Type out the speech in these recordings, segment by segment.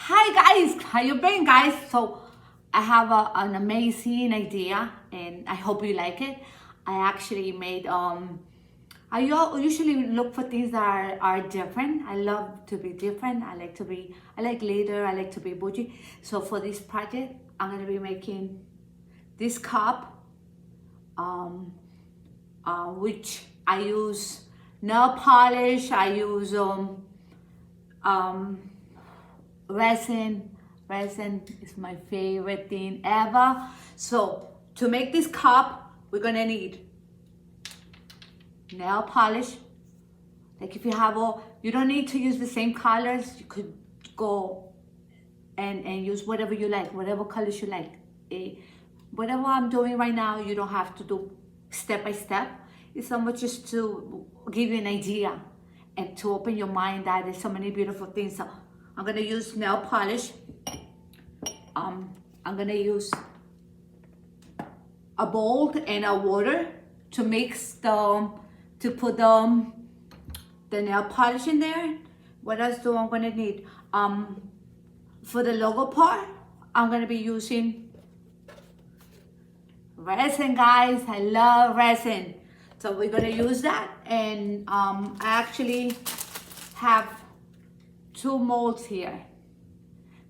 Hi guys, how you been guys? So I have an amazing idea and I hope you like it. I actually made usually look for things that are different. I love to be different. I like glitter, I like to be bougie. So for this project, I'm gonna be making this cup, which I use nail polish, I use um resin. Resin is my favorite thing ever. So to make this cup, we're gonna need nail polish. Like if you have all, you don't need to use the same colors. You could go and use whatever you like, whatever colors you like. Whatever I'm doing right now, you don't have to do step by step. It's so much just to give you an idea and to open your mind that there's so many beautiful things. So I'm gonna use nail polish. I'm gonna use a bowl and a water to mix to put the nail polish in there. What else do I'm gonna need? For the logo part, I'm gonna be using resin, guys. I love resin. So we're gonna use that, and I actually have two molds here.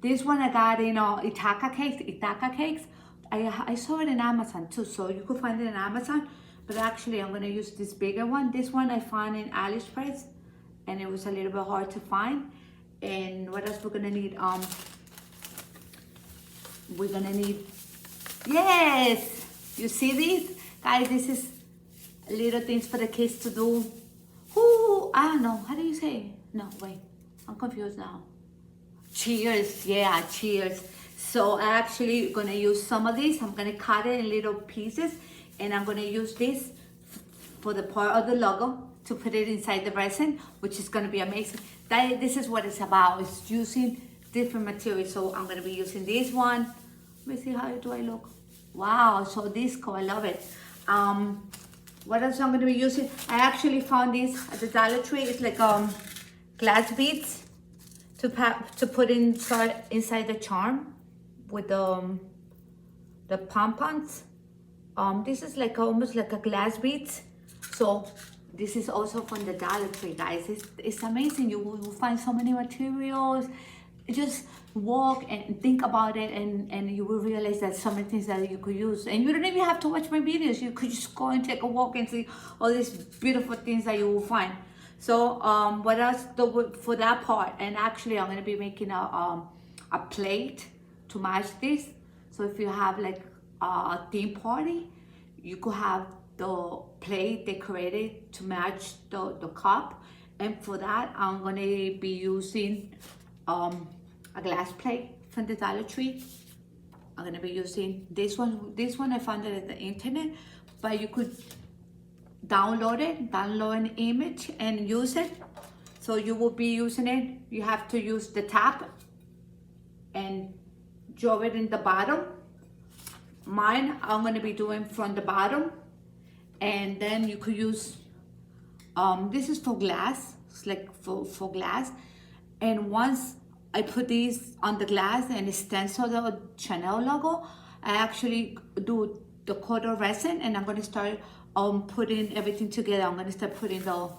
This one I got in Ithaka cakes. I saw it in Amazon too, so you could find it in Amazon. But actually, I'm gonna use this bigger one. This one I found in AliExpress, and it was a little bit hard to find. And what else we're gonna need? We're gonna need, yes, you see these? Guys, this is little things for the kids to do. I don't know, how do you say? No, wait, I'm confused now. Cheers, yeah, cheers. So I'm actually gonna use some of this. I'm gonna cut it in little pieces, and I'm gonna use this for the part of the logo to put it inside the resin, which is gonna be amazing. This is what it's about. It's using different materials. So I'm gonna be using this one. Let me see, how do I look? Wow, so disco, I love it. What else I'm gonna be using? I actually found this at the Dollar Tree. It's like glass beads to put inside the charm with the pompons. This is like almost like a glass beads. So this is also from the Dollar Tree, guys. It's amazing. You will find so many materials. Just walk and think about it, and you will realize that so many things that you could use. And you don't even have to watch my videos. You could just go and take a walk and see all these beautiful things that you will find. So what else for that part? And actually, I'm gonna be making a plate to match this. So if you have like a theme party, you could have the plate decorated to match the cup. And for that, I'm gonna be using a glass plate from the Dollar Tree. I'm gonna be using this one. This one I found it at the internet, but you could download an image and use it. So you will be using it. You have to use the top and draw it in the bottom. Mine, I'm gonna be doing from the bottom, and then you could use, this is for glass. It's like for glass. And once I put these on the glass and stencil the Chanel logo, I actually do the coat of resin, and I'm gonna start putting everything together. I'm gonna start putting the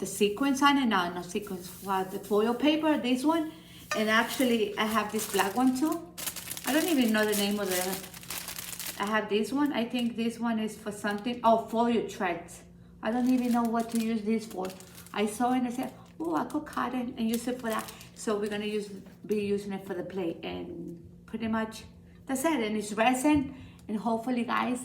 sequins on it. No, not sequins, the foil paper, this one. And actually I have this black one too. I don't even know the name of I have this one. I think this one is for something. Oh, foil threads. I don't even know what to use this for. I saw it and I said, oh, I could cut it and use it for that. So we're gonna be using it for the plate, and pretty much that's it. And it's resin. And hopefully, guys,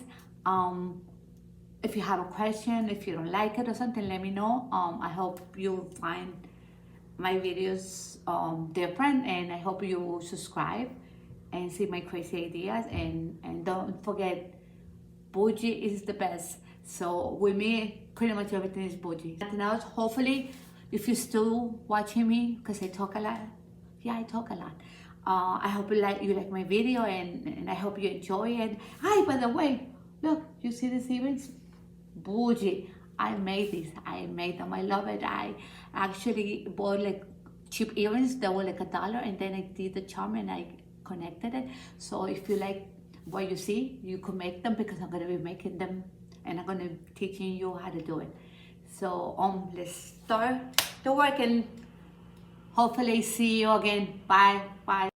if you have a question, if you don't like it or something, let me know. I hope you find my videos different, and I hope you subscribe and see my crazy ideas. And don't forget, bougie is the best. So with me, pretty much everything is bougie. Nothing else. Hopefully, if you're still watching me, because I talk a lot. Yeah, I talk a lot. I hope you like my video, and I hope you enjoy it. Hi, by the way, look, you see these earrings? Bougie. I made this. I made them. I love it. I actually bought like cheap earrings. They were like $1, and then I did the charm and I connected it. So if you like what you see, you can make them, because I'm gonna be making them and I'm gonna be teaching you how to do it. So let's start the work and hopefully see you again. Bye. Bye.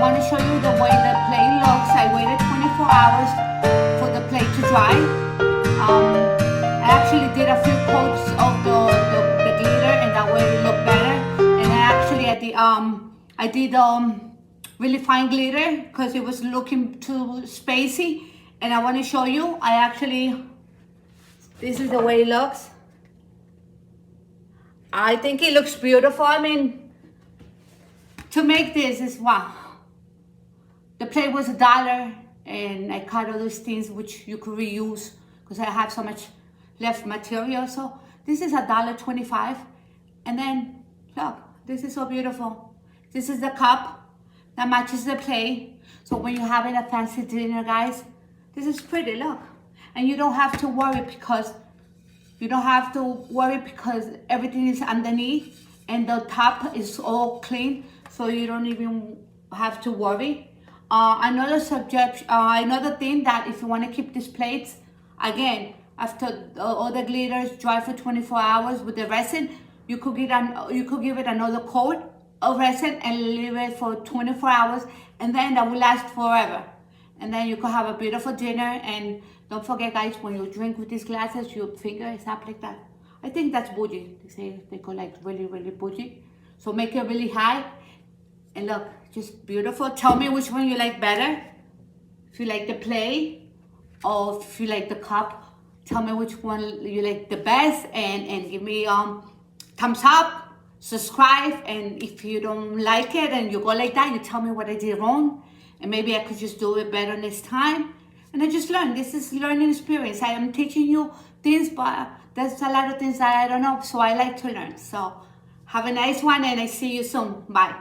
want to show you the way the plate looks. I waited 24 hours for the plate to dry. I actually did a few coats of the glitter, and that way it looked better. And I did really fine glitter because it was looking too spacey. And I want to show you, this is the way it looks. I think it looks beautiful. I mean, to make this is wow. The plate was $1, and I cut all those things which you could reuse because I have so much left material. So this is $1.25. And then look, this is so beautiful. This is the cup that matches the plate. So when you're having a fancy dinner, guys, this is pretty, look. And you don't have to worry because everything is underneath and the top is all clean. So you don't even have to worry. Another thing that if you want to keep these plates, again, after all the glitters dry for 24 hours with the resin, you could give it another coat of resin and leave it for 24 hours, and then that will last forever. And then you could have a beautiful dinner. And don't forget, guys, when you drink with these glasses, your finger is up like that. I think that's bougie. They go like really, really bougie. So make it really high. And look, just beautiful. Tell me which one you like better. If you like the plate or if you like the cup, tell me which one you like the best, and give me thumbs up, subscribe. And if you don't like it and you go like that, you tell me what I did wrong, and maybe I could just do it better next time. And I just learned. This is learning experience. I am teaching you things, but there's a lot of things that I don't know, so I like to learn. So have a nice one, and I see you soon. Bye.